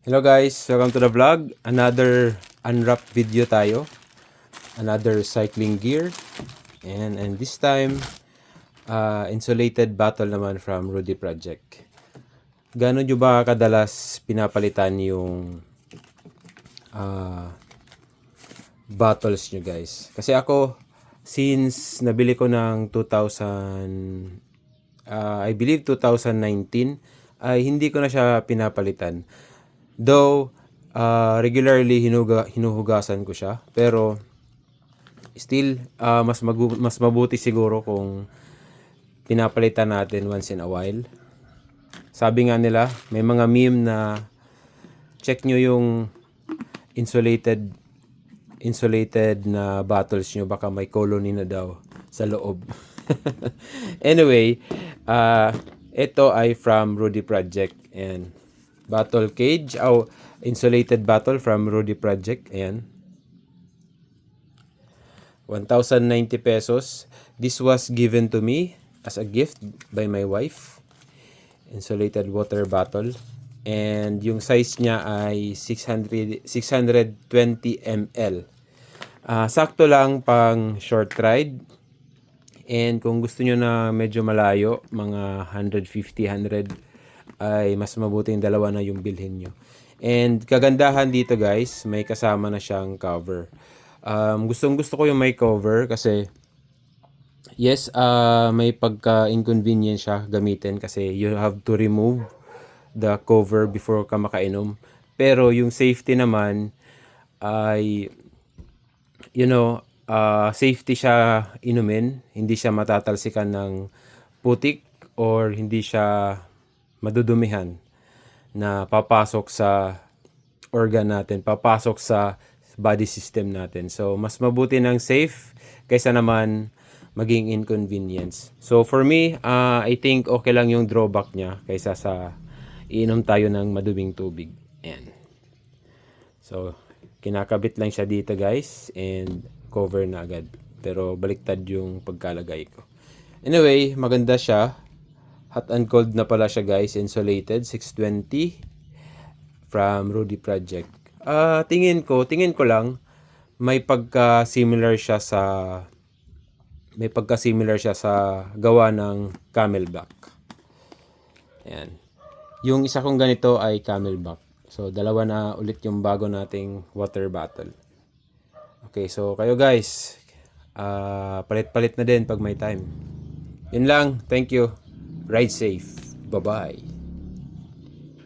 Hello guys, welcome to the vlog. Another unwrap video tayo. Another cycling gear. And this time, insulated bottle naman from Rudy Project. Gano'n nyo ba kadalas pinapalitan yung bottles nyo guys? Kasi ako, since nabili ko ng 2000, I believe 2019, ay hindi ko na siya pinapalitan. Though, regularly hinuhugasan ko siya. Pero, still, mas mabuti siguro kung pinapalitan natin once in a while. Sabi nga nila, may mga meme na check nyo yung insulated na bottles nyo. Baka may colony na daw sa loob. Anyway, ito ay from Rudy Project. And bottle cage, insulated bottle from Rudy Project. Ayan. 1,090 pesos. This was given to me as a gift by my wife. Insulated water bottle. And yung size niya ay 620 ml. Sakto lang pang short ride. And kung gusto nyo na medyo malayo, mga 150, 100, ay mas mabuti yung dalawa na yung bilhin nyo. And kagandahan dito guys, may kasama na siyang cover. Gustong gusto ko yung may cover kasi yes, may pagka-inconvenience siya gamitin kasi you have to remove the cover before ka makainom. Pero yung safety naman ay safety siya inumin, hindi siya matatalsikan ng putik or hindi siya madudumihan na papasok sa organ natin, papasok sa body system natin. So, mas mabuti ng safe kaysa naman maging inconvenience. So, for me, I think okay lang yung drawback niya kaysa sa iinom tayo ng maduming tubig. Ayan. So, kinakabit lang siya dito guys and cover na agad. Pero baliktad yung pagkalagay ko. Anyway, maganda siya. Hot and cold na pala siya guys. Insulated 620 from Rudy Project. Tingin ko lang may pagka-similar siya sa gawa ng Camelback. Ayan. Yung isa kong ganito ay Camelback. So, dalawa na ulit yung bago nating water bottle. Okay, so kayo guys, palit-palit na din pag may time. Yun lang. Thank you. Ride safe. Bye-bye.